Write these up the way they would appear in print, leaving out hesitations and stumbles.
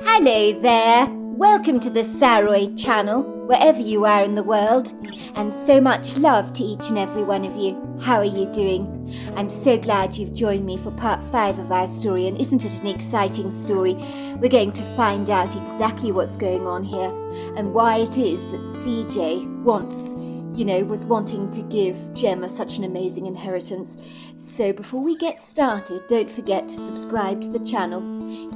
Hello there! Welcome to the Saroy channel, wherever you are in the world, and so much love to each and every one of you. How are you doing? I'm so glad you've joined me for part 5 of our story, and isn't it an exciting story? We're going to find out exactly what's going on here, and why it is that CJ was wanting to give Gemma such an amazing inheritance. So before we get started, don't forget to subscribe to the channel,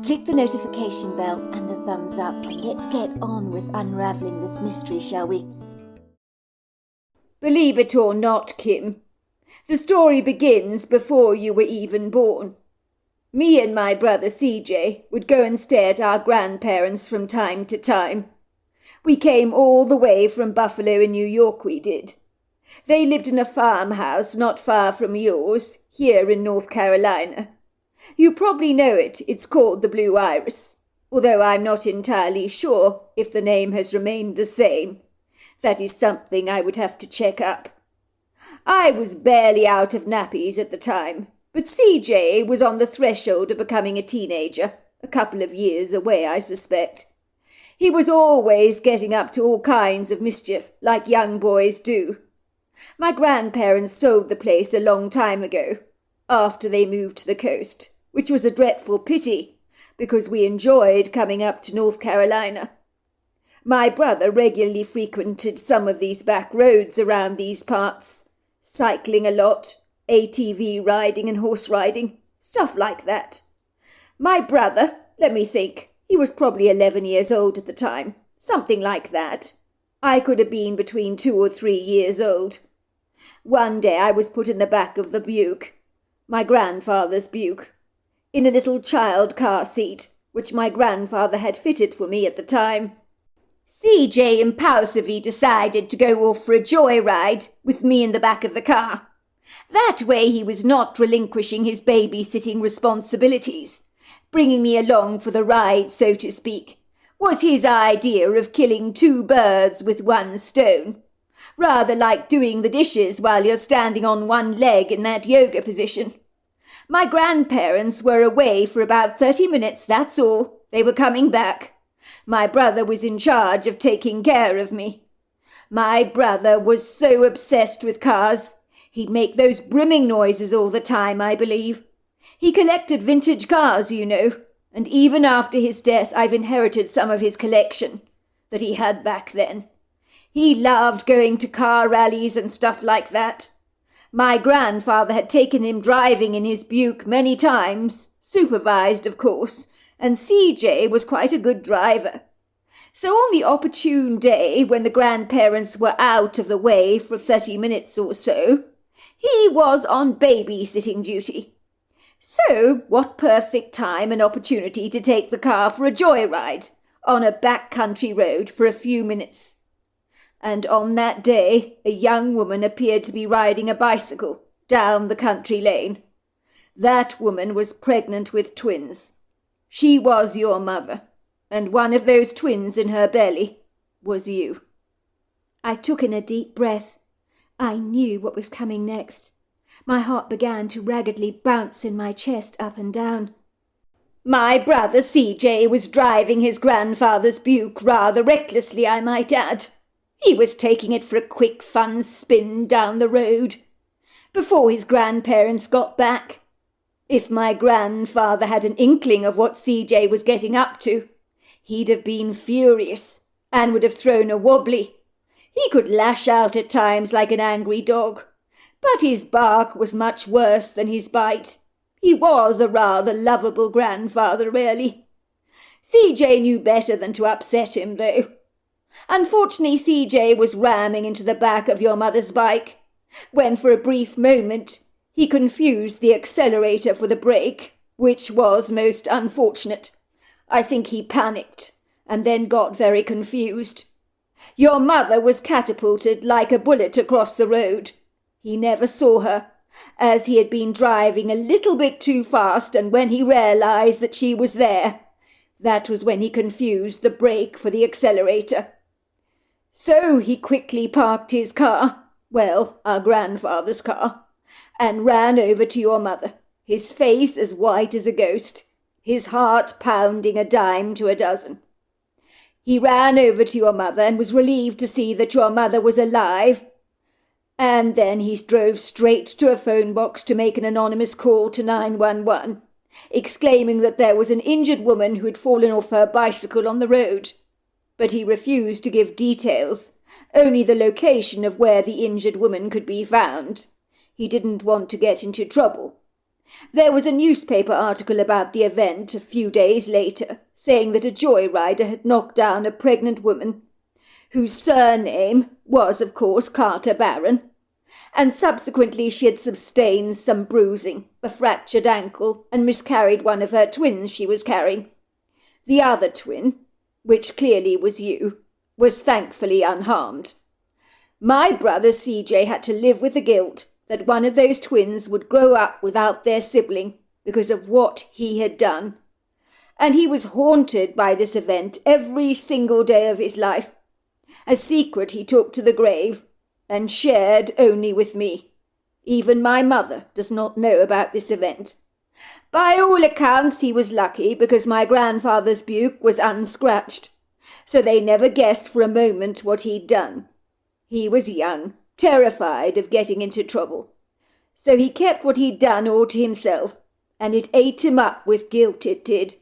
click the notification bell and the thumbs up, and let's get on with unraveling this mystery, shall we? Believe it or not, Kim, the story begins before you were even born. Me and my brother CJ would go and stay at our grandparents from time to time. We came all the way from Buffalo in New York, we did. They lived in a farmhouse not far from yours, here in North Carolina. You probably know it, it's called the Blue Iris, although I'm not entirely sure if the name has remained the same. That is something I would have to check up. I was barely out of nappies at the time, but CJ was on the threshold of becoming a teenager, a couple of years away, I suspect. He was always getting up to all kinds of mischief, like young boys do. My grandparents sold the place a long time ago, after they moved to the coast, which was a dreadful pity, because we enjoyed coming up to North Carolina. My brother regularly frequented some of these back roads around these parts, cycling a lot, ATV riding and horse riding, stuff like that. My brother, let me think, he was probably 11 years old at the time, something like that. I could have been between 2 or 3 years old. One day I was put in the back of the Buick, my grandfather's Buick, in a little child car seat, which my grandfather had fitted for me at the time. CJ impulsively decided to go off for a joyride with me in the back of the car. That way he was not relinquishing his babysitting responsibilities. Bringing me along for the ride, so to speak, was his idea of killing 2 birds with 1 stone. Rather like doing the dishes while you're standing on one leg in that yoga position. My grandparents were away for about 30 minutes, that's all. They were coming back. My brother was in charge of taking care of me. My brother was so obsessed with cars. He'd make those brimming noises all the time, I believe. He collected vintage cars, you know, and even after his death I've inherited some of his collection that he had back then. He loved going to car rallies and stuff like that. My grandfather had taken him driving in his Buick many times, supervised, of course, and CJ was quite a good driver. So on the opportune day when the grandparents were out of the way for 30 minutes or so, he was on babysitting duty. So, what perfect time and opportunity to take the car for a joyride on a backcountry road for a few minutes. And on that day, a young woman appeared to be riding a bicycle down the country lane. That woman was pregnant with twins. She was your mother, and one of those twins in her belly was you. I took in a deep breath. I knew what was coming next. My heart began to raggedly bounce in my chest up and down. My brother CJ was driving his grandfather's Buick rather recklessly, I might add. He was taking it for a quick, fun spin down the road before his grandparents got back. If my grandfather had an inkling of what CJ was getting up to, he'd have been furious and would have thrown a wobbly. He could lash out at times like an angry dog. But his bark was much worse than his bite. He was a rather lovable grandfather, really. CJ knew better than to upset him, though. Unfortunately, CJ was ramming into the back of your mother's bike, when for a brief moment he confused the accelerator for the brake, which was most unfortunate. I think he panicked, and then got very confused. Your mother was catapulted like a bullet across the road. He never saw her, as he had been driving a little bit too fast, and when he realized that she was there, that was when he confused the brake for the accelerator. So he quickly parked his car, well, our grandfather's car, and ran over to your mother, his face as white as a ghost, his heart pounding a dime to a dozen. He ran over to your mother and was relieved to see that your mother was alive. And then he drove straight to a phone box to make an anonymous call to 911, exclaiming that there was an injured woman who had fallen off her bicycle on the road. But he refused to give details, only the location of where the injured woman could be found. He didn't want to get into trouble. There was a newspaper article about the event a few days later, saying that a joyrider had knocked down a pregnant woman, whose surname was, of course, Carter Barron, and subsequently she had sustained some bruising, a fractured ankle, and miscarried one of her twins she was carrying. The other twin, which clearly was you, was thankfully unharmed. My brother CJ had to live with the guilt that one of those twins would grow up without their sibling because of what he had done. And he was haunted by this event every single day of his life, a secret he took to the grave and shared only with me. Even my mother does not know about this event. By all accounts, he was lucky because my grandfather's buke was unscratched, so they never guessed for a moment what he'd done. He was young, terrified of getting into trouble, so he kept what he'd done all to himself, and it ate him up with guilt, it did.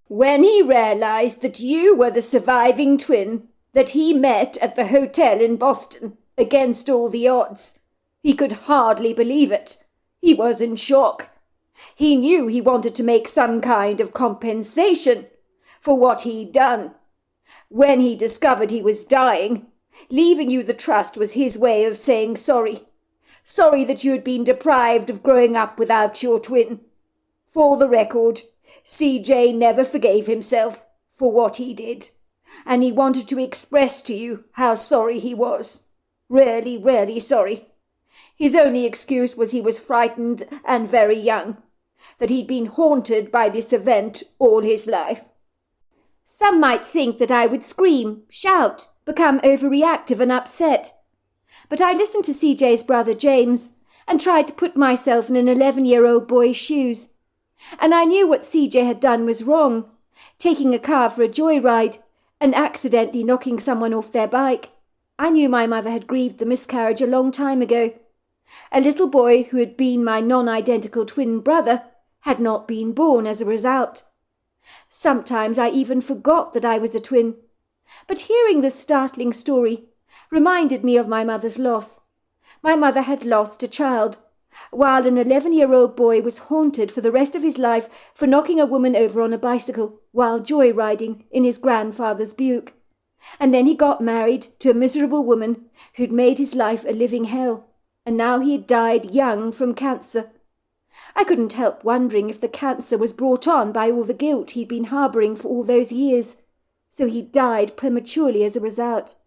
When he realized that you were the surviving twin that he met at the hotel in Boston, against all the odds, he could hardly believe it. He was in shock. He knew he wanted to make some kind of compensation for what he'd done. When he discovered he was dying, leaving you the trust was his way of saying sorry. Sorry that you had been deprived of growing up without your twin. For the record, CJ never forgave himself for what he did, and he wanted to express to you how sorry he was. Really, really sorry. His only excuse was he was frightened and very young, that he'd been haunted by this event all his life. Some might think that I would scream, shout, become overreactive and upset. But I listened to CJ's brother James and tried to put myself in an 11-year-old boy's shoes. And I knew what CJ had done was wrong, taking a car for a joyride and accidentally knocking someone off their bike. I knew my mother had grieved the miscarriage a long time ago. A little boy who had been my non-identical twin brother had not been born as a result. Sometimes I even forgot that I was a twin. But hearing this startling story reminded me of my mother's loss. My mother had lost a child, while an 11-year-old boy was haunted for the rest of his life for knocking a woman over on a bicycle while joyriding in his grandfather's buke. And then he got married to a miserable woman who'd made his life a living hell, and now he had died young from cancer. I couldn't help wondering if the cancer was brought on by all the guilt he'd been harbouring for all those years, so he died prematurely as a result.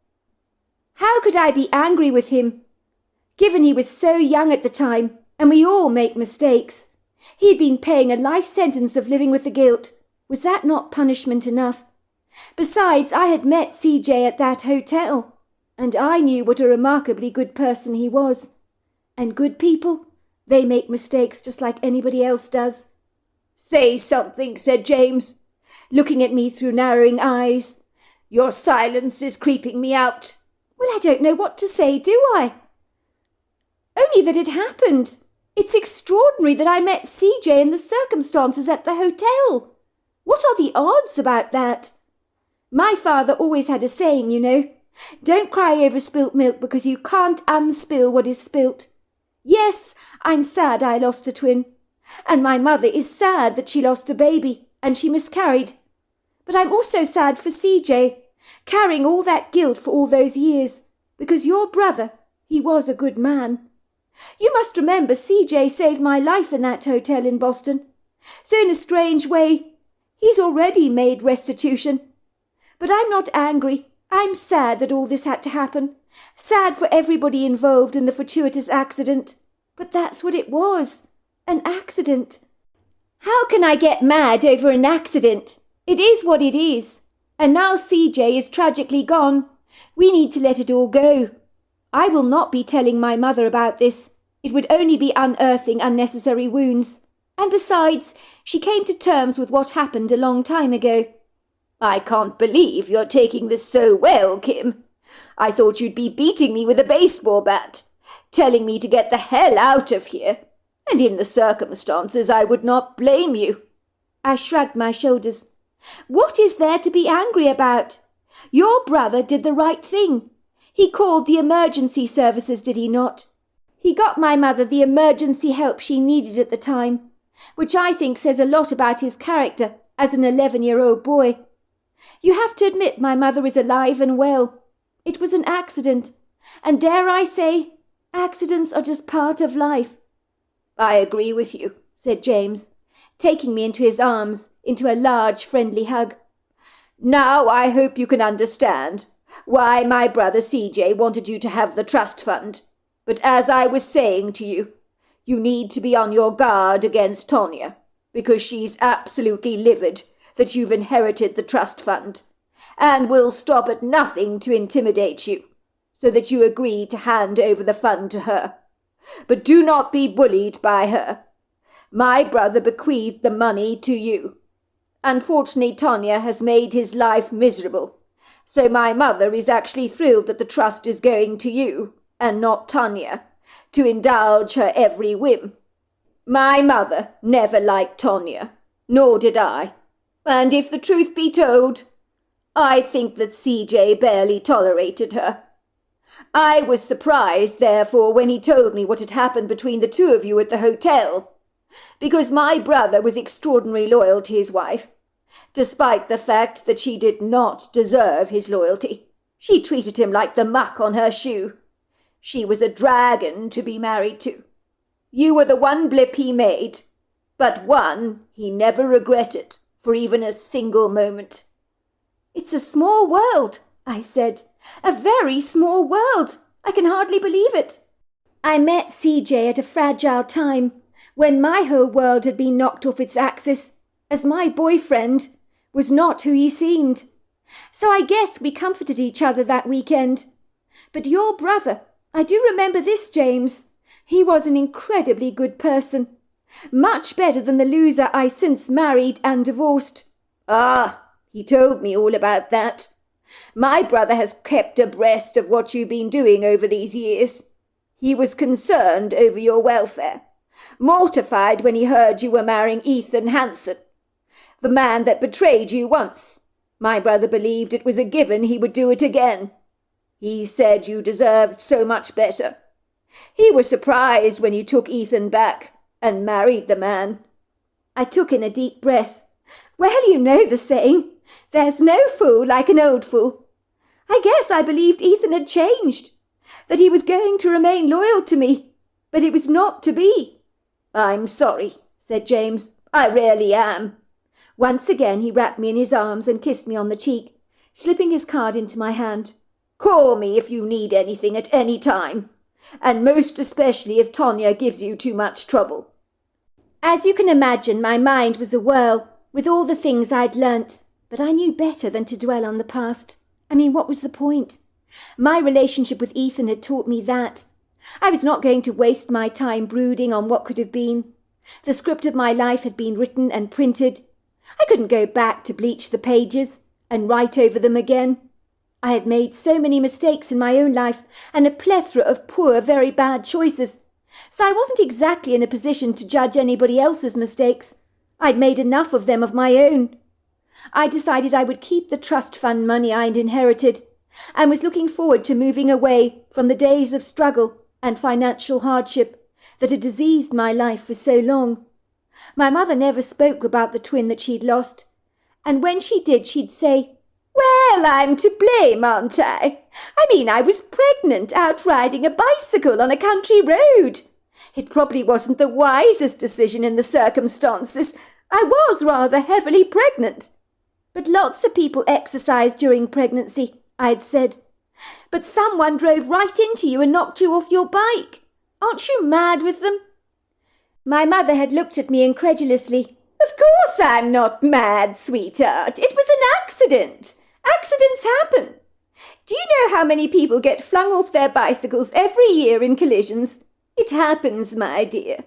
How could I be angry with him, given he was so young at the time, and we all make mistakes? He'd been paying a life sentence of living with the guilt. Was that not punishment enough? Besides, I had met CJ at that hotel, and I knew what a remarkably good person he was. And good people, they make mistakes just like anybody else does. Say something, said James, looking at me through narrowing eyes. Your silence is creeping me out. Well, I don't know what to say, do I? Only that it happened. It's extraordinary that I met CJ in the circumstances at the hotel. What are the odds about that? My father always had a saying, you know. Don't cry over spilt milk because you can't unspill what is spilt. Yes, I'm sad I lost a twin. And my mother is sad that she lost a baby and she miscarried. But I'm also sad for CJ, carrying all that guilt for all those years, because your brother, he was a good man. You must remember CJ saved my life in that hotel in Boston. So in a strange way, he's already made restitution. But I'm not angry. I'm sad that all this had to happen. Sad for everybody involved in the fortuitous accident. But that's what it was. An accident. How can I get mad over an accident? It is what it is. And now CJ is tragically gone. We need to let it all go. I will not be telling my mother about this. It would only be unearthing unnecessary wounds. And besides, she came to terms with what happened a long time ago. I can't believe you're taking this so well, Kim. I thought you'd be beating me with a baseball bat, telling me to get the hell out of here. And in the circumstances, I would not blame you. I shrugged my shoulders. What is there to be angry about? Your brother did the right thing. He called the emergency services, did he not? He got my mother the emergency help she needed at the time, which I think says a lot about his character as an 11-year-old boy. You have to admit my mother is alive and well. It was an accident, and dare I say, accidents are just part of life. I agree with you, said James, taking me into his arms, into a large friendly hug. Now I hope you can understand why my brother CJ wanted you to have the trust fund. But as I was saying to you, you need to be on your guard against Tonya, because she's absolutely livid that you've inherited the trust fund, and will stop at nothing to intimidate you, so that you agree to hand over the fund to her. But do not be bullied by her. My brother bequeathed the money to you. Unfortunately, Tonya has made his life miserable, so my mother is actually thrilled that the trust is going to you, and not Tonya, to indulge her every whim. My mother never liked Tonya, nor did I, and if the truth be told, I think that CJ barely tolerated her. I was surprised, therefore, when he told me what had happened between the two of you at the hotel, because my brother was extraordinarily loyal to his wife, despite the fact that she did not deserve his loyalty. She treated him like the muck on her shoe. She was a dragon to be married to. You were the one blip he made, but one he never regretted for even a single moment. It's a small world, I said. A very small world. I can hardly believe it. I met CJ at a fragile time, when my whole world had been knocked off its axis, as my boyfriend was not who he seemed. So I guess we comforted each other that weekend. But your brother, I do remember this, James. He was an incredibly good person. Much better than the loser I since married and divorced. Ah, he told me all about that. My brother has kept abreast of what you've been doing over these years. He was concerned over your welfare, mortified when he heard you were marrying Ethan Hansen, the man that betrayed you once. My brother believed it was a given he would do it again. He said you deserved so much better. He was surprised when you took Ethan back and married the man. I took in a deep breath. Well, you know the saying, there's no fool like an old fool. I guess I believed Ethan had changed, that he was going to remain loyal to me, but it was not to be. I'm sorry, said James. I really am. Once again he wrapped me in his arms and kissed me on the cheek, slipping his card into my hand. Call me if you need anything at any time, and most especially if Tonya gives you too much trouble. As you can imagine, my mind was a whirl with all the things I'd learnt, but I knew better than to dwell on the past. I mean, what was the point? My relationship with Ethan had taught me that. I was not going to waste my time brooding on what could have been. The script of my life had been written and printed. I couldn't go back to bleach the pages and write over them again. I had made so many mistakes in my own life and a plethora of poor, very bad choices, so I wasn't exactly in a position to judge anybody else's mistakes. I'd made enough of them of my own. I decided I would keep the trust fund money I'd inherited and was looking forward to moving away from the days of struggle and financial hardship that had diseased my life for so long. My mother never spoke about the twin that she'd lost, and when she did, she'd say, "Well, I'm to blame, aren't I? I mean, I was pregnant out riding a bicycle on a country road. It probably wasn't the wisest decision in the circumstances. I was rather heavily pregnant. But lots of people exercise during pregnancy," I'd said. "But someone drove right into you and knocked you off your bike. Aren't you mad with them?" My mother had looked at me incredulously. "Of course I'm not mad, sweetheart. It was an accident. Accidents happen. Do you know how many people get flung off their bicycles every year in collisions? It happens, my dear.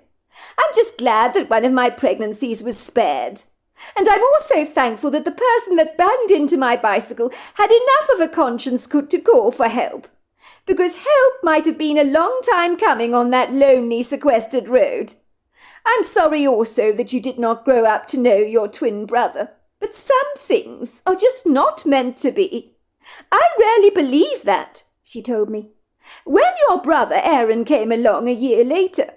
I'm just glad that one of my pregnancies was spared. And I'm also thankful that the person that banged into my bicycle had enough of a conscience to call for help. Because help might have been a long time coming on that lonely, sequestered road. I'm sorry also that you did not grow up to know your twin brother. But some things are just not meant to be. I rarely believe that, she told me. When your brother Aaron came along a year later,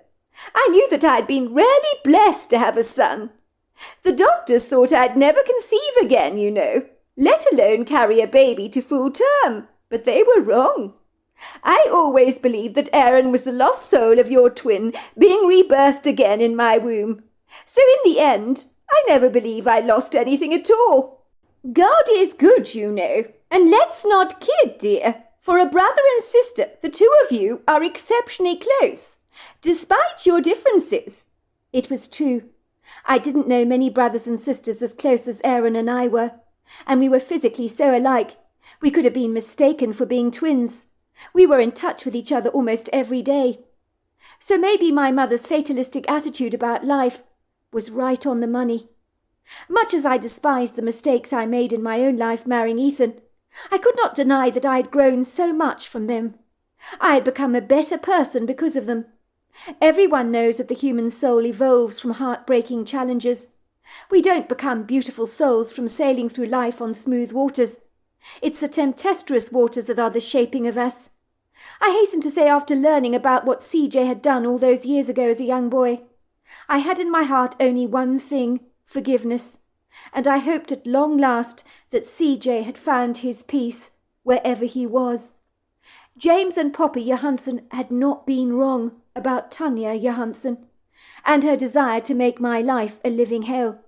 I knew that I'd been really blessed to have a son. The doctors thought I'd never conceive again, you know, let alone carry a baby to full term, but they were wrong. I always believed that Aaron was the lost soul of your twin being rebirthed again in my womb. So in the end, I never believe I lost anything at all. God is good, you know, and let's not kid, dear. For a brother and sister, the two of you are exceptionally close, despite your differences. It was true. I didn't know many brothers and sisters as close as Aaron and I were, and we were physically so alike, we could have been mistaken for being twins. We were in touch with each other almost every day. So maybe my mother's fatalistic attitude about life was right on the money. Much as I despised the mistakes I made in my own life marrying Ethan, I could not deny that I had grown so much from them. I had become a better person because of them. Everyone knows that the human soul evolves from heartbreaking challenges. We don't become beautiful souls from sailing through life on smooth waters. It's the tempestuous waters that are the shaping of us. I hasten to say, after learning about what CJ had done all those years ago as a young boy, I had in my heart only one thing, forgiveness, and I hoped at long last that CJ had found his peace wherever he was. James and Poppy Johansson had not been wrong about Tanya Johansson and her desire to make my life a living hell,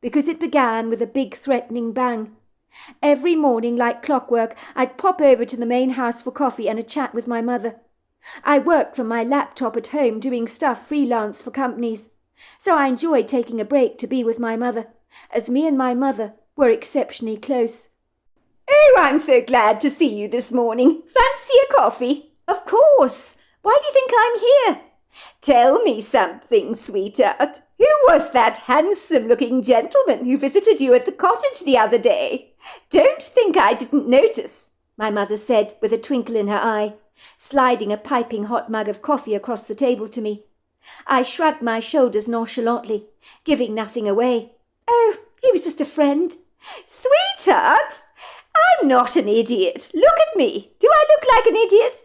because it began with a big threatening bang. Every morning, like clockwork, I'd pop over to the main house for coffee and a chat with my mother. I worked from my laptop at home doing stuff freelance for companies, so I enjoyed taking a break to be with my mother, as me and my mother were exceptionally close. "Oh, I'm so glad to see you this morning. Fancy a coffee?" "Of course. Why do you think I'm here?" "Tell me something, sweetheart. Who was that handsome-looking gentleman who visited you at the cottage the other day? Don't think I didn't notice," my mother said with a twinkle in her eye, sliding a piping hot mug of coffee across the table to me. I shrugged my shoulders nonchalantly, giving nothing away. "Oh, he was just a friend." "Sweetheart, I'm not an idiot. Look at me. Do I look like an idiot?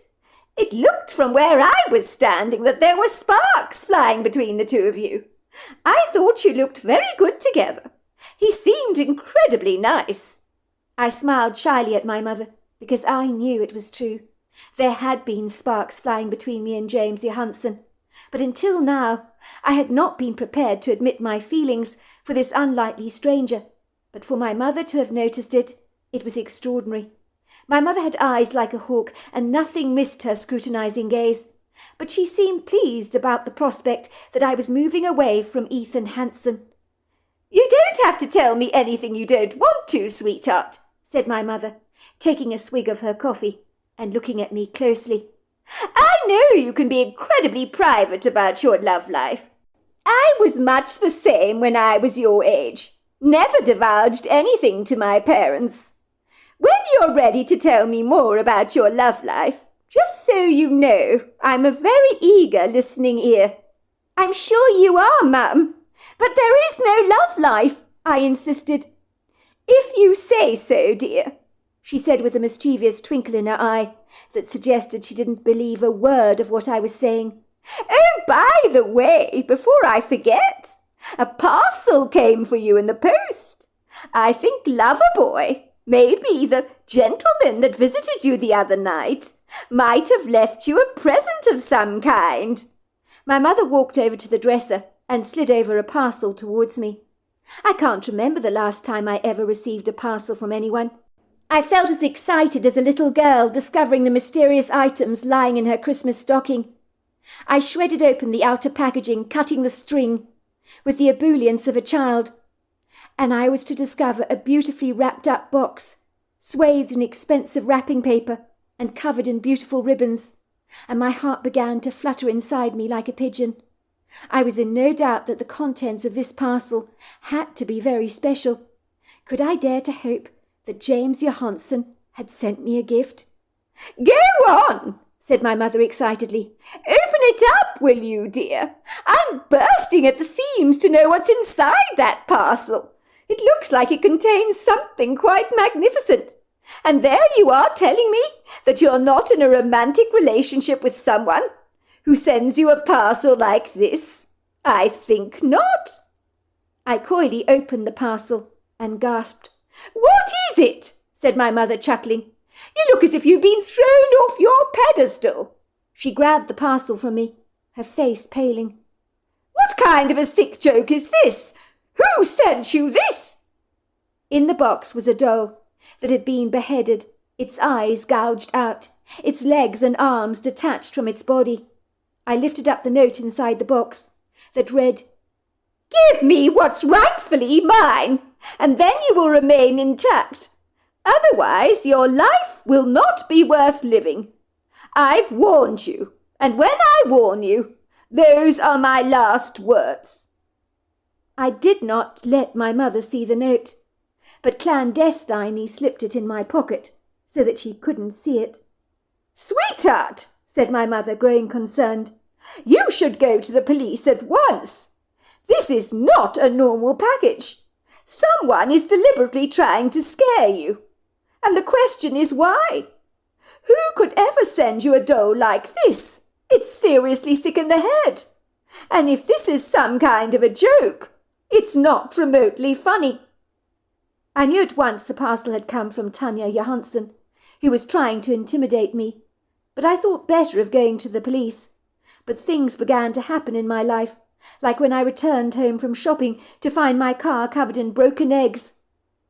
It looked from where I was standing that there were sparks flying between the two of you. I thought you looked very good together. He seemed incredibly nice." I smiled shyly at my mother, because I knew it was true. There had been sparks flying between me and James Johansson, but until now I had not been prepared to admit my feelings for this unlikely stranger. But for my mother to have noticed it, it was extraordinary. My mother had eyes like a hawk, and nothing missed her scrutinizing gaze. But she seemed pleased about the prospect that I was moving away from Ethan Hanson. "You don't have to tell me anything you don't want to, sweetheart," said my mother, taking a swig of her coffee and looking at me closely. "I know you can be incredibly private about your love life. I was much the same when I was your age. Never divulged anything to my parents. When you're ready to tell me more about your love life, just so you know, I'm a very eager listening ear." "I'm sure you are, Mum. But there is no love life," I insisted. "If you say so, dear," she said with a mischievous twinkle in her eye that suggested she didn't believe a word of what I was saying. "Oh, by the way, before I forget, a parcel came for you in the post. I think Loverboy, maybe the gentleman that visited you the other night, might have left you a present of some kind." My mother walked over to the dresser and slid over a parcel towards me. I can't remember the last time I ever received a parcel from anyone. I felt as excited as a little girl discovering the mysterious items lying in her Christmas stocking. I shredded open the outer packaging, cutting the string with the ebullience of a child, and I was to discover a beautifully wrapped up box, swathed in expensive wrapping paper and covered in beautiful ribbons, and my heart began to flutter inside me like a pigeon. I was in no doubt that the contents of this parcel had to be very special. Could I dare to hope that James Johansen had sent me a gift? "Go on," said my mother excitedly. "Open it up, will you, dear? I'm bursting at the seams to know what's inside that parcel. It looks like it contains something quite magnificent. And there you are telling me that you're not in a romantic relationship with someone who sends you a parcel like this? I think not." I coyly opened the parcel and gasped. "What is it?" said my mother, chuckling. "You look as if you'd been thrown off your pedestal." She grabbed the parcel from me, her face paling. "What kind of a sick joke is this? Who sent you this?" In the box was a doll that had been beheaded, its eyes gouged out, its legs and arms detached from its body. I lifted up the note inside the box that read, "Give me what's rightfully mine, and then you will remain intact. Otherwise, your life will not be worth living. I've warned you, and when I warn you, those are my last words." I did not let my mother see the note, but clandestinely slipped it in my pocket so that she couldn't see it. "Sweetheart," said my mother, growing concerned, "you should go to the police at once. This is not a normal package. Someone is deliberately trying to scare you. And the question is why? Who could ever send you a doll like this? It's seriously sick in the head. And if this is some kind of a joke, it's not remotely funny." I knew at once the parcel had come from Tanya Johansen, who was trying to intimidate me, but I thought better of going to the police. But things began to happen in my life, like when I returned home from shopping to find my car covered in broken eggs,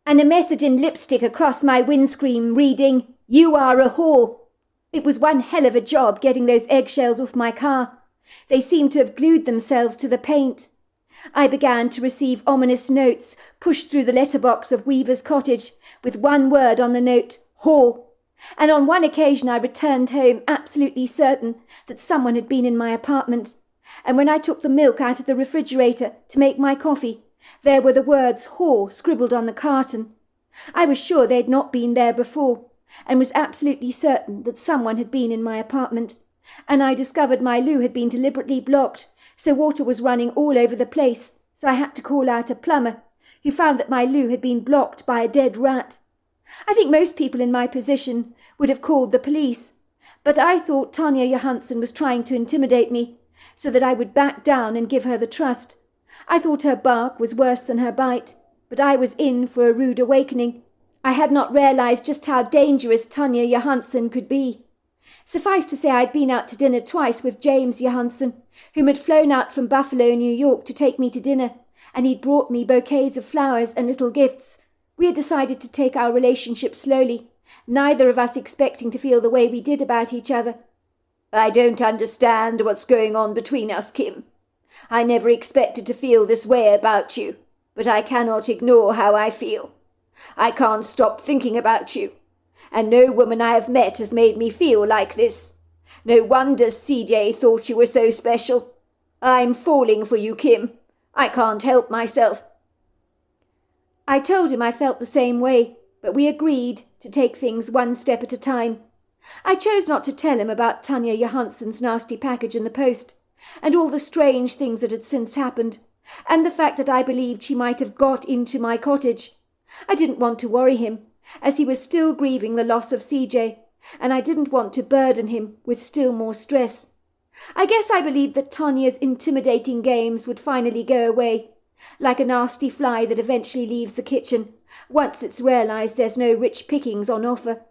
and a message in lipstick across my windscreen reading, "You are a whore." It was one hell of a job getting those eggshells off my car. They seemed to have glued themselves to the paint. I began to receive ominous notes pushed through the letterbox of Weaver's cottage, with one word on the note, "whore." And on one occasion I returned home absolutely certain that someone had been in my apartment. And when I took the milk out of the refrigerator to make my coffee, there were the words "whore" scribbled on the carton. I was sure they had not been there before, and was absolutely certain that someone had been in my apartment. And I discovered my loo had been deliberately blocked, so water was running all over the place, so I had to call out a plumber, who found that my loo had been blocked by a dead rat. I think most people in my position would have called the police, but I thought Tanya Johansen was trying to intimidate me, so that I would back down and give her the trust. I thought her bark was worse than her bite, but I was in for a rude awakening. I had not realized just how dangerous Tanya Johansen could be. Suffice to say, I'd been out to dinner twice with James Johansen, whom had flown out from Buffalo, New York, to take me to dinner, and he'd brought me bouquets of flowers and little gifts. We had decided to take our relationship slowly, neither of us expecting to feel the way we did about each other. "I don't understand what's going on between us, Kim. I never expected to feel this way about you, but I cannot ignore how I feel. I can't stop thinking about you, and no woman I have met has made me feel like this. No wonder CJ thought you were so special. I'm falling for you, Kim. I can't help myself." I told him I felt the same way, but we agreed to take things one step at a time. I chose not to tell him about Tanya Johansen's nasty package in the post, and all the strange things that had since happened, and the fact that I believed she might have got into my cottage. I didn't want to worry him, as he was still grieving the loss of CJ, and I didn't want to burden him with still more stress. I guess I believed that Tanya's intimidating games would finally go away, like a nasty fly that eventually leaves the kitchen, once it's realized there's no rich pickings on offer.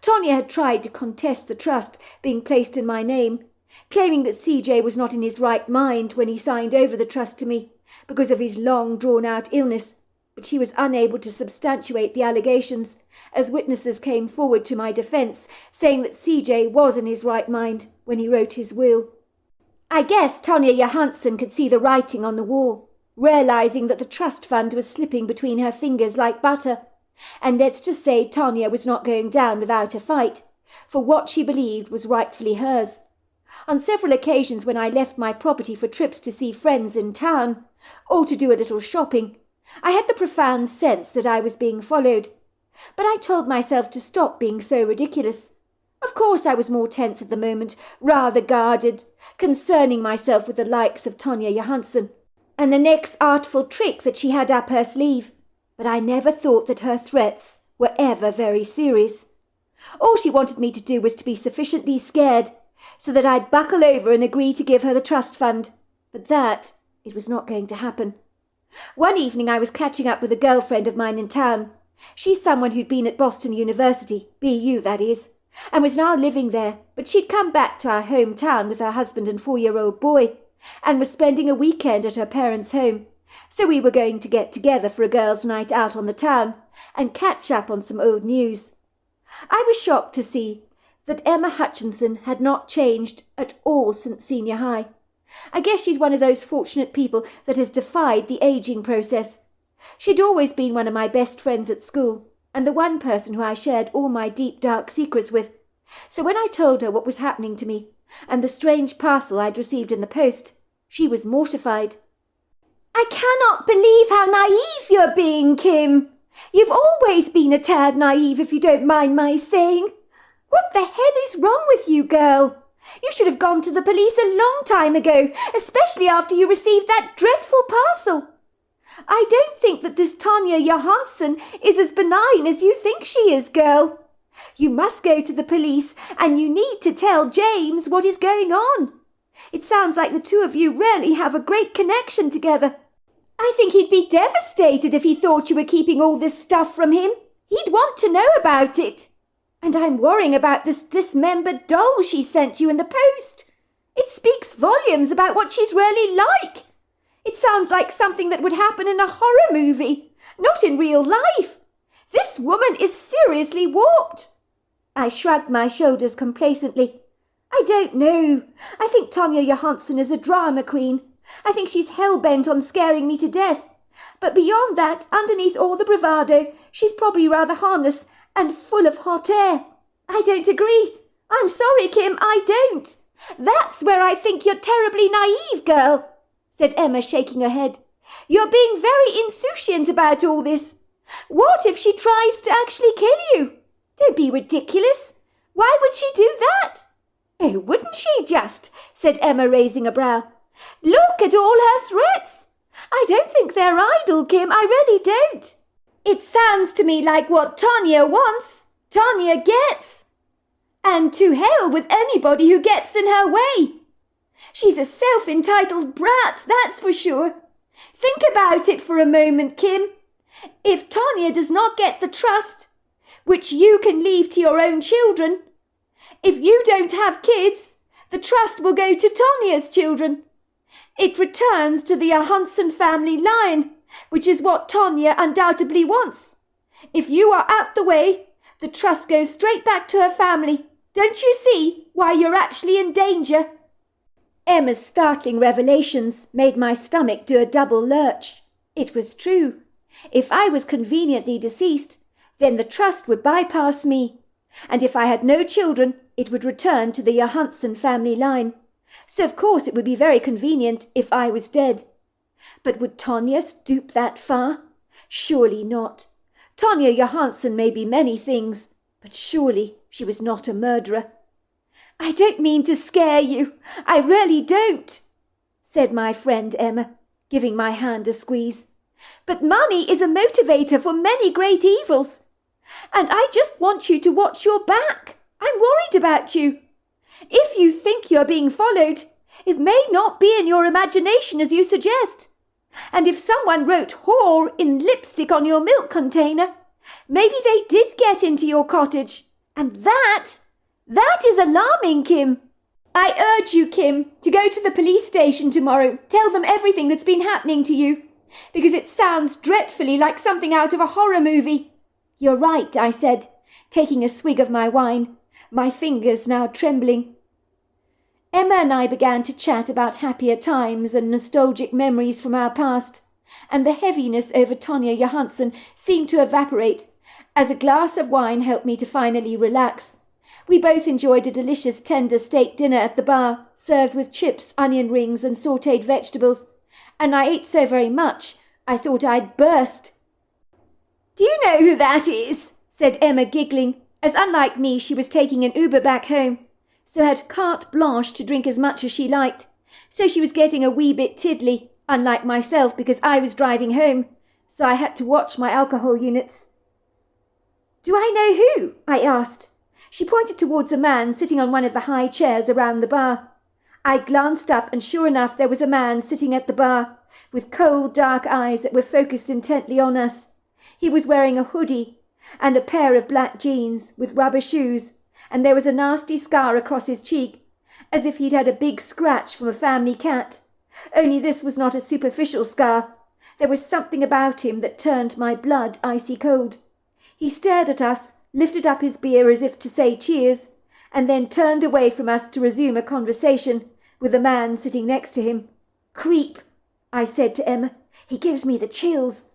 Tanya had tried to contest the trust being placed in my name, claiming that CJ was not in his right mind when he signed over the trust to me because of his long drawn-out illness, but she was unable to substantiate the allegations, as witnesses came forward to my defence, saying that CJ was in his right mind when he wrote his will. I guess Tanya Johansen could see the writing on the wall, realising that the trust fund was slipping between her fingers like butter. And let's just say Tanya was not going down without a fight, for what she believed was rightfully hers. On several occasions when I left my property for trips to see friends in town, or to do a little shopping, I had the profound sense that I was being followed. But I told myself to stop being so ridiculous. Of course I was more tense at the moment, rather guarded, concerning myself with the likes of Tonja Johansson, and the next artful trick that she had up her sleeve. But I never thought that her threats were ever very serious. All she wanted me to do was to be sufficiently scared, so that I'd buckle over and agree to give her the trust fund. But that, it was not going to happen. One evening I was catching up with a girlfriend of mine in town. She's someone who'd been at Boston University, BU that is, and was now living there, but she'd come back to our hometown with her husband and 4-year-old boy, and was spending a weekend at her parents' home. So we were going to get together for a girls' night out on the town and catch up on some old news. I was shocked to see that Emma Hutchinson had not changed at all since senior high. I guess she's one of those fortunate people that has defied the aging process. She'd always been one of my best friends at school, and the one person who I shared all my deep, dark secrets with. So when I told her what was happening to me, and the strange parcel I'd received in the post, she was mortified. "I cannot believe how naive you're being, Kim. You've always been a tad naive, if you don't mind my saying. What the hell is wrong with you, girl? You should have gone to the police a long time ago, especially after you received that dreadful parcel. I don't think that this Tonja Johansson is as benign as you think she is, girl. You must go to the police, and you need to tell James what is going on. It sounds like the two of you really have a great connection together. I think he'd be devastated if he thought you were keeping all this stuff from him. He'd want to know about it. And I'm worrying about this dismembered doll she sent you in the post. It speaks volumes about what she's really like. It sounds like something that would happen in a horror movie, not in real life. This woman is seriously warped." I shrugged my shoulders complacently. "I don't know. I think Tonja Johansson is a drama queen. I think she's hell-bent on scaring me to death. But beyond that, underneath all the bravado, she's probably rather harmless and full of hot air." "I don't agree. I'm sorry, Kim, I don't. That's where I think you're terribly naive, girl," said Emma, shaking her head. "You're being very insouciant about all this. What if she tries to actually kill you? Don't be ridiculous. Why would she do that?" "Oh, wouldn't she just?" said Emma, raising a brow. "Look at all her threats. I don't think they're idle, Kim, I really don't. It sounds to me like what Tonja wants, Tonja gets. And to hell with anybody who gets in her way. She's a self-entitled brat, that's for sure. Think about it for a moment, Kim. If Tonja does not get the trust, which you can leave to your own children, if you don't have kids, the trust will go to Tonja's children. It returns to the Johansson family line, which is what Tonja undoubtedly wants. If you are out the way, the trust goes straight back to her family. Don't you see why you're actually in danger?" Emma's startling revelations made my stomach do a double lurch. It was true. If I was conveniently deceased, then the trust would bypass me, and if I had no children, it would return to the Johansson family line. So of course it would be very convenient if I was dead. But would Tonja stoop that far? Surely not. Tonja Johansson may be many things, but surely she was not a murderer. "I don't mean to scare you. I really don't," said my friend Emma, giving my hand a squeeze. "But money is a motivator for many great evils. And I just want you to watch your back. I'm worried about you. If you think you're being followed, it may not be in your imagination as you suggest. And if someone wrote whore in lipstick on your milk container, maybe they did get into your cottage. And that is alarming, Kim. I urge you, Kim, to go to the police station tomorrow. Tell them everything that's been happening to you, because it sounds dreadfully like something out of a horror movie." "You're right," I said, taking a swig of my wine, my fingers now trembling. Emma and I began to chat about happier times and nostalgic memories from our past, and the heaviness over Tonja Johansson seemed to evaporate as a glass of wine helped me to finally relax. We both enjoyed a delicious tender steak dinner at the bar, served with chips, onion rings and sautéed vegetables, and I ate so very much I thought I'd burst. "Do you know who that is?" said Emma, giggling, as unlike me she was taking an Uber back home, so had carte blanche to drink as much as she liked. So she was getting a wee bit tiddly, unlike myself, because I was driving home, so I had to watch my alcohol units. "Do I know who?" I asked. She pointed towards a man sitting on one of the high chairs around the bar. I glanced up, and sure enough there was a man sitting at the bar, with cold dark eyes that were focused intently on us. He was wearing a hoodie and a pair of black jeans with rubber shoes, and there was a nasty scar across his cheek, as if he'd had a big scratch from a family cat. Only this was not a superficial scar. There was something about him that turned my blood icy cold. He stared at us, lifted up his beer as if to say cheers, and then turned away from us to resume a conversation with the man sitting next to him. "Creep," I said to Emma. "He gives me the chills."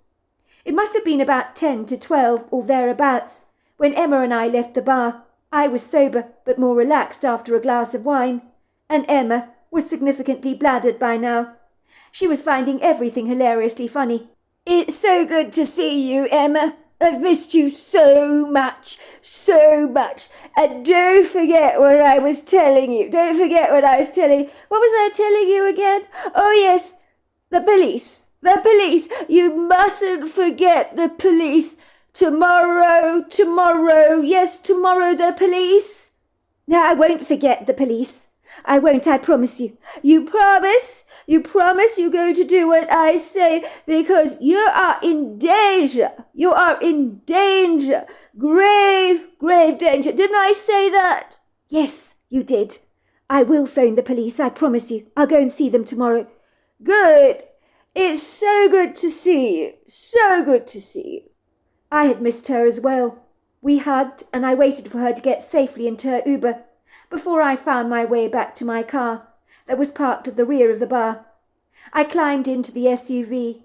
It must have been about 10 to 12 or thereabouts when Emma and I left the bar. I was sober but more relaxed after a glass of wine, and Emma was significantly bladdered by now. She was finding everything hilariously funny. "It's so good to see you, Emma. I've missed you so much, so much. And don't forget what I was telling you. Don't forget what I was telling you. What was I telling you again? Oh, yes, the police. The police. You mustn't forget the police. Tomorrow, yes, tomorrow the police." "No, I won't forget the police. I won't, I promise you." "You promise? You promise you're going to do what I say? Because you are in danger. You are in danger. Grave, grave danger. Didn't I say that?" "Yes, you did. I will phone the police, I promise you. I'll go and see them tomorrow." "Good. It's so good to see you. So good to see you." I had missed her as well. We hugged, and I waited for her to get safely into her Uber before I found my way back to my car that was parked at the rear of the bar. I climbed into the SUV.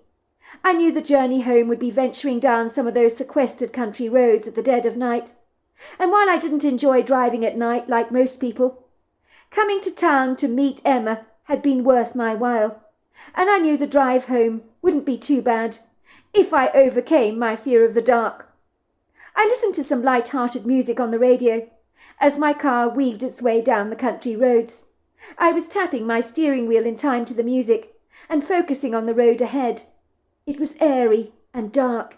I knew the journey home would be venturing down some of those sequestered country roads at the dead of night, and while I didn't enjoy driving at night like most people, coming to town to meet Emma had been worth my while, and I knew the drive home wouldn't be too bad if I overcame my fear of the dark. I listened to some light-hearted music on the radio as my car weaved its way down the country roads. I was tapping my steering wheel in time to the music and focusing on the road ahead. It was airy and dark,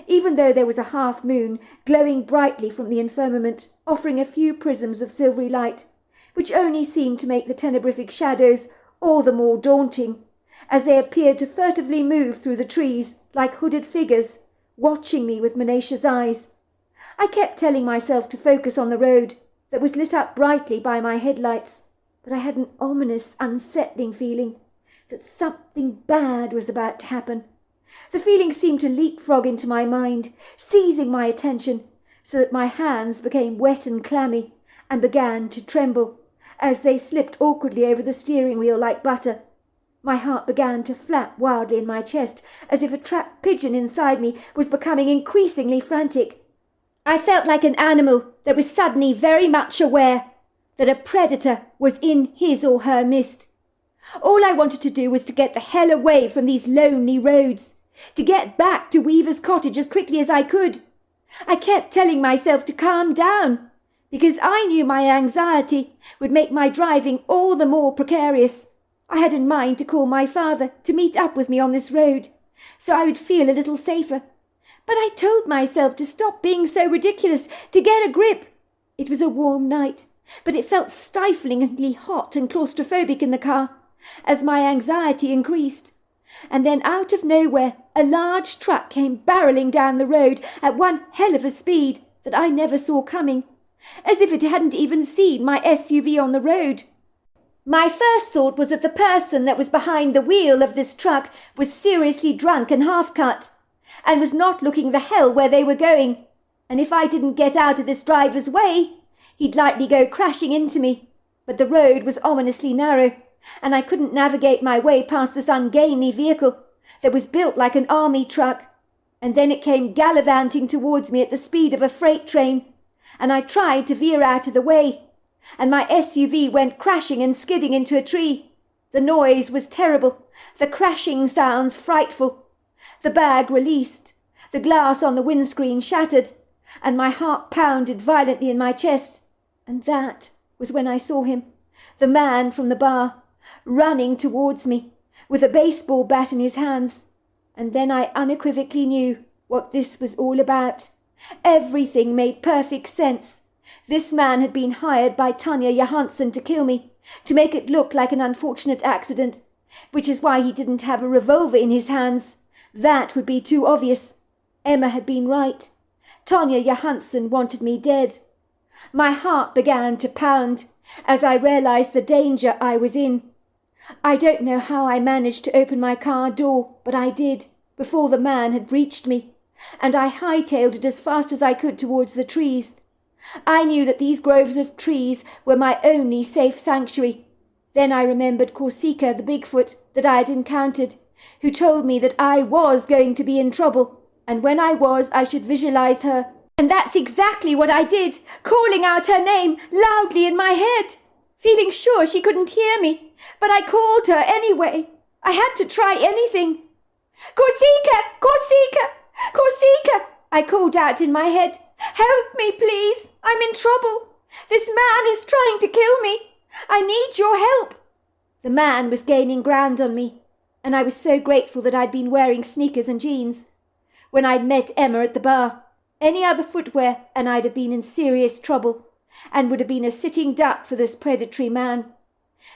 even though there was a half moon glowing brightly from the firmament, offering a few prisms of silvery light, which only seemed to make the tenebrific shadows all the more daunting, as they appeared to furtively move through the trees like hooded figures, watching me with menacing eyes. I kept telling myself to focus on the road that was lit up brightly by my headlights, but I had an ominous, unsettling feeling that something bad was about to happen. The feeling seemed to leapfrog into my mind, seizing my attention, so that my hands became wet and clammy and began to tremble as they slipped awkwardly over the steering wheel like butter. My heart began to flap wildly in my chest, as if a trapped pigeon inside me was becoming increasingly frantic. I felt like an animal that was suddenly very much aware that a predator was in his or her midst. All I wanted to do was to get the hell away from these lonely roads, to get back to Weaver's cottage as quickly as I could. I kept telling myself to calm down, because I knew my anxiety would make my driving all the more precarious. I had in mind to call my father to meet up with me on this road, so I would feel a little safer. But I told myself to stop being so ridiculous, to get a grip. It was a warm night, but it felt stiflingly hot and claustrophobic in the car as my anxiety increased. And then out of nowhere, a large truck came barrelling down the road at one hell of a speed that I never saw coming, as if it hadn't even seen my SUV on the road. My first thought was that the person that was behind the wheel of this truck was seriously drunk and half-cut, and was not looking the hell where they were going, and if I didn't get out of this driver's way, he'd likely go crashing into me. But the road was ominously narrow, and I couldn't navigate my way past this ungainly vehicle that was built like an army truck, and then it came gallivanting towards me at the speed of a freight train, and I tried to veer out of the way, and my SUV went crashing and skidding into a tree. The noise was terrible, the crashing sounds frightful. The bag released, the glass on the windscreen shattered, and my heart pounded violently in my chest. And that was when I saw him, the man from the bar, running towards me, with a baseball bat in his hands. And then I unequivocally knew what this was all about. Everything made perfect sense. This man had been hired by Tanya Johansson to kill me, to make it look like an unfortunate accident, which is why he didn't have a revolver in his hands. That would be too obvious. Emma had been right. Tanya Johansson wanted me dead. My heart began to pound as I realized the danger I was in. I don't know how I managed to open my car door, but I did, before the man had reached me, and I hightailed it as fast as I could towards the trees. I knew that these groves of trees were my only safe sanctuary. Then I remembered Corsica, the Bigfoot that I had encountered, who told me that I was going to be in trouble, and when I was, I should visualize her. And that's exactly what I did, calling out her name loudly in my head, feeling sure she couldn't hear me, but I called her anyway. I had to try anything. Corsica! Corsica! Corsica! I called out in my head. Help me, please. I'm in trouble. This man is trying to kill me. I need your help. The man was gaining ground on me, and I was so grateful that I'd been wearing sneakers and jeans. When I'd met Emma at the bar, any other footwear and I'd have been in serious trouble, and would have been a sitting duck for this predatory man.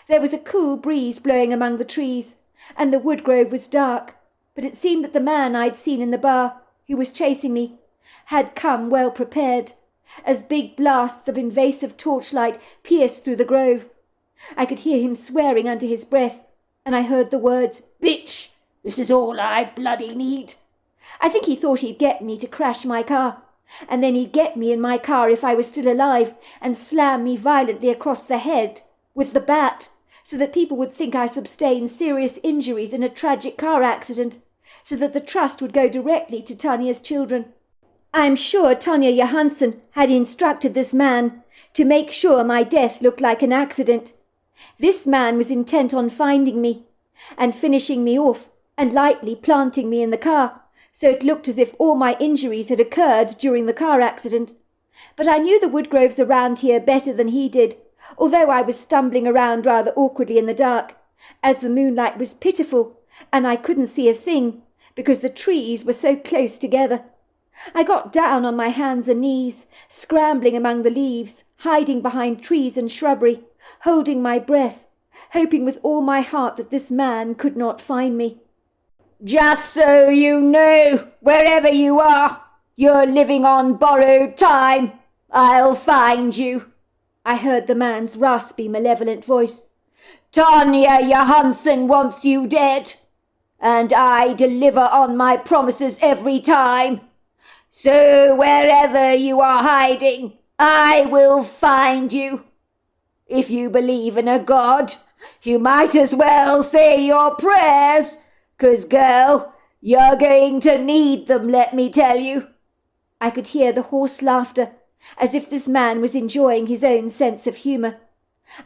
There was a cool breeze blowing among the trees, and the wood grove was dark, but it seemed that the man I'd seen in the bar, who was chasing me, had come well prepared, as big blasts of invasive torchlight pierced through the grove. I could hear him swearing under his breath, and I heard the words, "Bitch, this is all I bloody need." I think he thought he'd get me to crash my car, and then he'd get me in my car if I was still alive, and slam me violently across the head with the bat, so that people would think I sustained serious injuries in a tragic car accident, so that the trust would go directly to Tanya's children. I'm sure Tanya Johansson had instructed this man to make sure my death looked like an accident. This man was intent on finding me and finishing me off and lightly planting me in the car, so it looked as if all my injuries had occurred during the car accident. But I knew the woodgroves around here better than he did, although I was stumbling around rather awkwardly in the dark, as the moonlight was pitiful and I couldn't see a thing because the trees were so close together. I got down on my hands and knees, scrambling among the leaves, hiding behind trees and shrubbery, holding my breath, hoping with all my heart that this man could not find me. "Just so you know, wherever you are, you're living on borrowed time. I'll find you," I heard the man's raspy, malevolent voice. "Tanya Johansson wants you dead, and I deliver on my promises every time. So wherever you are hiding, I will find you. If you believe in a god, you might as well say your prayers, 'cause, girl, you're going to need them, let me tell you." I could hear the hoarse laughter, as if this man was enjoying his own sense of humour.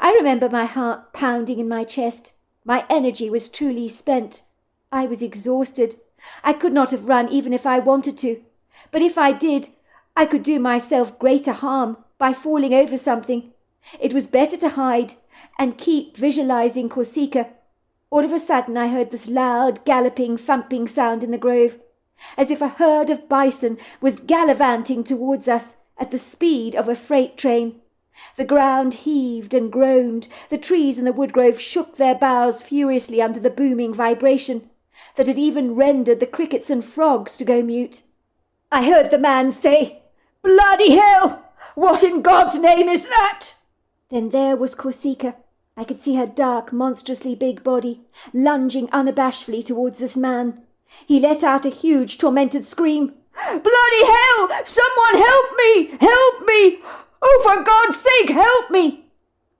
I remember my heart pounding in my chest. My energy was truly spent. I was exhausted. I could not have run even if I wanted to. But if I did, I could do myself greater harm by falling over something. It was better to hide and keep visualizing Corsica. All of a sudden I heard this loud, galloping, thumping sound in the grove, as if a herd of bison was gallivanting towards us at the speed of a freight train. The ground heaved and groaned. The trees in the woodgrove shook their boughs furiously under the booming vibration that had even rendered the crickets and frogs to go mute. I heard the man say, "Bloody hell! What in God's name is that?" Then there was Corsica. I could see her dark, monstrously big body, lunging unabashedly towards this man. He let out a huge, tormented scream. "Bloody hell! Someone help me! Help me! Oh, for God's sake, help me!"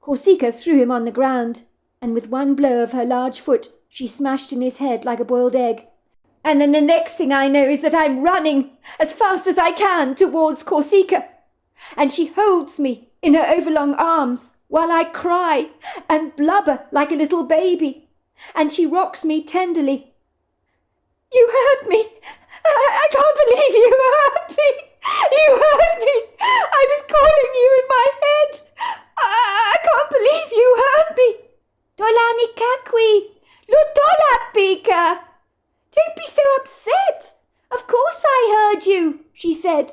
Corsica threw him on the ground, and with one blow of her large foot, she smashed in his head like a boiled egg. And then the next thing I know is that I'm running as fast as I can towards Corsica. and she holds me in her overlong arms while I cry and blubber like a little baby, and she rocks me tenderly. "You hurt me! I can't believe you hurt me! You hurt me! I was calling you in my head! I can't believe you hurt me!" "Dolani kakwi! Lutola pika!" "Don't be so upset! Of course I heard you," she said.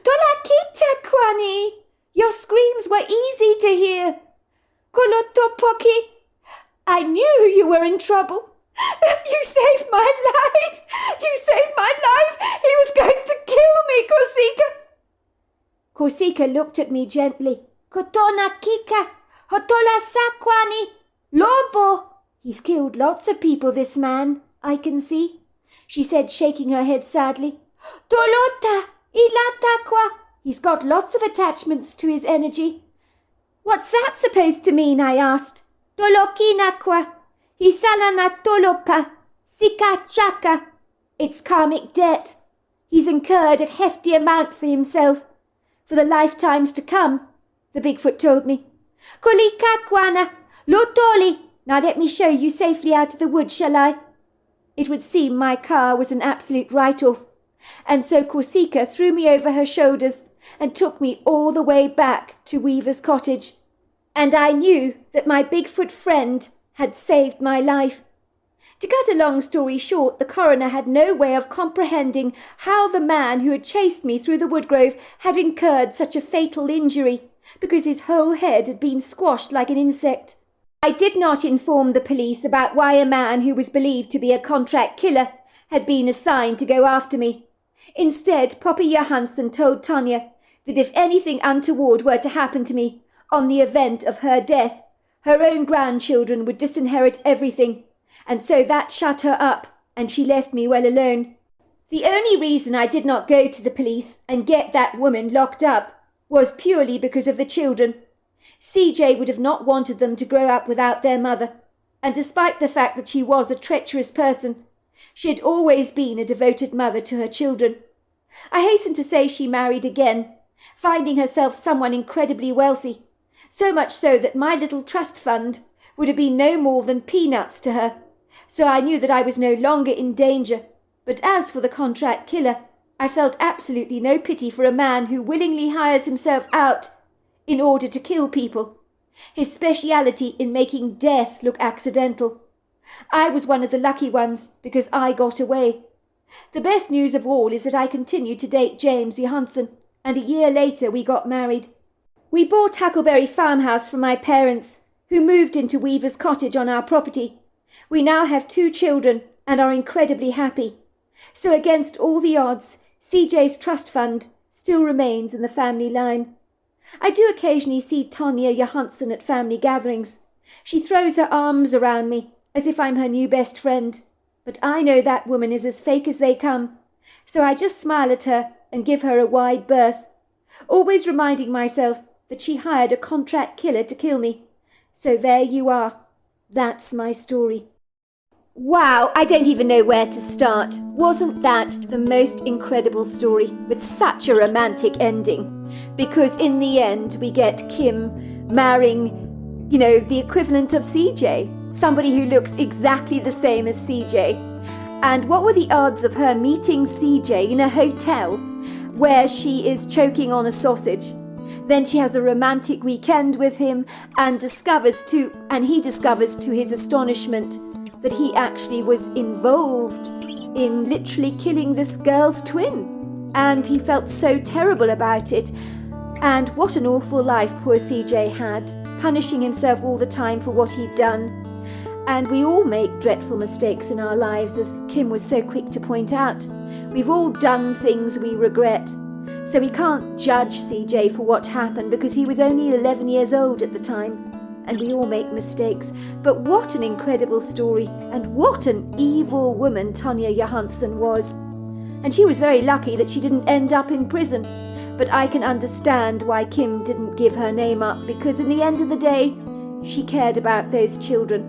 "Dola kita kwani! Your screams were easy to hear. Kolotopoki! I knew you were in trouble. You saved my life! You saved my life! He was going to kill me, Korsika!" Korsika looked at me gently. "Kotona kika! Hotola sakwani! Lobo! He's killed lots of people, this man, I can see," she said, shaking her head sadly. "Dolota! Ilatakwa! He's got lots of attachments to his energy." "What's that supposed to mean?" I asked. "Dolokinakwa! Hisalana tolopa! Sikachaka! It's karmic debt. He's incurred a hefty amount for himself, for the lifetimes to come," the Bigfoot told me. "Kolikakwana! Lotoli! Now let me show you safely out of the wood, shall I?" It would seem my car was an absolute write-off, and so Korsika threw me over her shoulders and took me all the way back to Weaver's cottage. And I knew that my Bigfoot friend had saved my life. To cut a long story short, the coroner had no way of comprehending how the man who had chased me through the woodgrove had incurred such a fatal injury, because his whole head had been squashed like an insect. I did not inform the police about why a man who was believed to be a contract killer had been assigned to go after me. Instead, Poppy Johansson told Tonya that if anything untoward were to happen to me on the event of her death, her own grandchildren would disinherit everything, and so that shut her up, and she left me well alone. The only reason I did not go to the police and get that woman locked up was purely because of the children. CJ would have not wanted them to grow up without their mother, and despite the fact that she was a treacherous person, she had always been a devoted mother to her children. I hasten to say she married again, finding herself someone incredibly wealthy, so much so that my little trust fund would have been no more than peanuts to her, so I knew that I was no longer in danger. But as for the contract killer, I felt absolutely no pity for a man who willingly hires himself out in order to kill people, his speciality in making death look accidental. I was one of the lucky ones because I got away. The best news of all is that I continued to date James Johansson, and a year later we got married. We bought Huckleberry Farmhouse from my parents, who moved into Weaver's cottage on our property. We now have 2 children and are incredibly happy. So against all the odds, CJ's trust fund still remains in the family line. I do occasionally see Tonya Johansson at family gatherings. She throws her arms around me as if I'm her new best friend. But I know that woman is as fake as they come, so I just smile at her and give her a wide berth, always reminding myself that she hired a contract killer to kill me. So there you are. That's my story. Wow, I don't even know where to start. Wasn't that the most incredible story with such a romantic ending? Because in the end we get Kim marrying, the equivalent of CJ, somebody who looks exactly the same as CJ. And what were the odds of her meeting CJ in a hotel where she is choking on a sausage? Then she has a romantic weekend with him and he discovers to his astonishment that he actually was involved in literally killing this girl's twin. And he felt so terrible about it. And what an awful life poor CJ had, punishing himself all the time for what he'd done. And we all make dreadful mistakes in our lives, as Kim was so quick to point out. We've all done things we regret. So we can't judge CJ for what happened because he was only 11 years old at the time. And we all make mistakes. But what an incredible story, and what an evil woman Tonya Johansson was. And she was very lucky that she didn't end up in prison. But I can understand why Kim didn't give her name up, because in the end of the day, she cared about those children,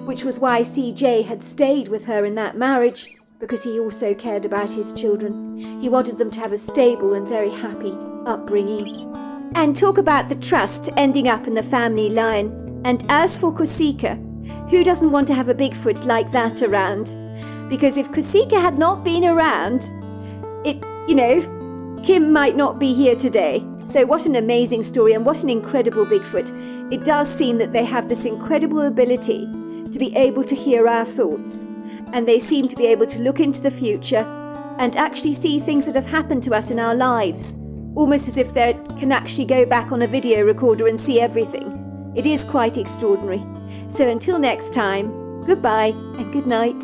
which was why CJ had stayed with her in that marriage, because he also cared about his children. He wanted them to have a stable and very happy upbringing. and talk about the trust ending up in the family line. And as for Kosika, who doesn't want to have a Bigfoot like that around? Because if Kosika had not been around, Kim might not be here today. So what an amazing story and what an incredible Bigfoot. It does seem that they have this incredible ability to be able to hear our thoughts. And they seem to be able to look into the future and actually see things that have happened to us in our lives. Almost as if they can actually go back on a video recorder and see everything. It is quite extraordinary. So until next time, goodbye and good night.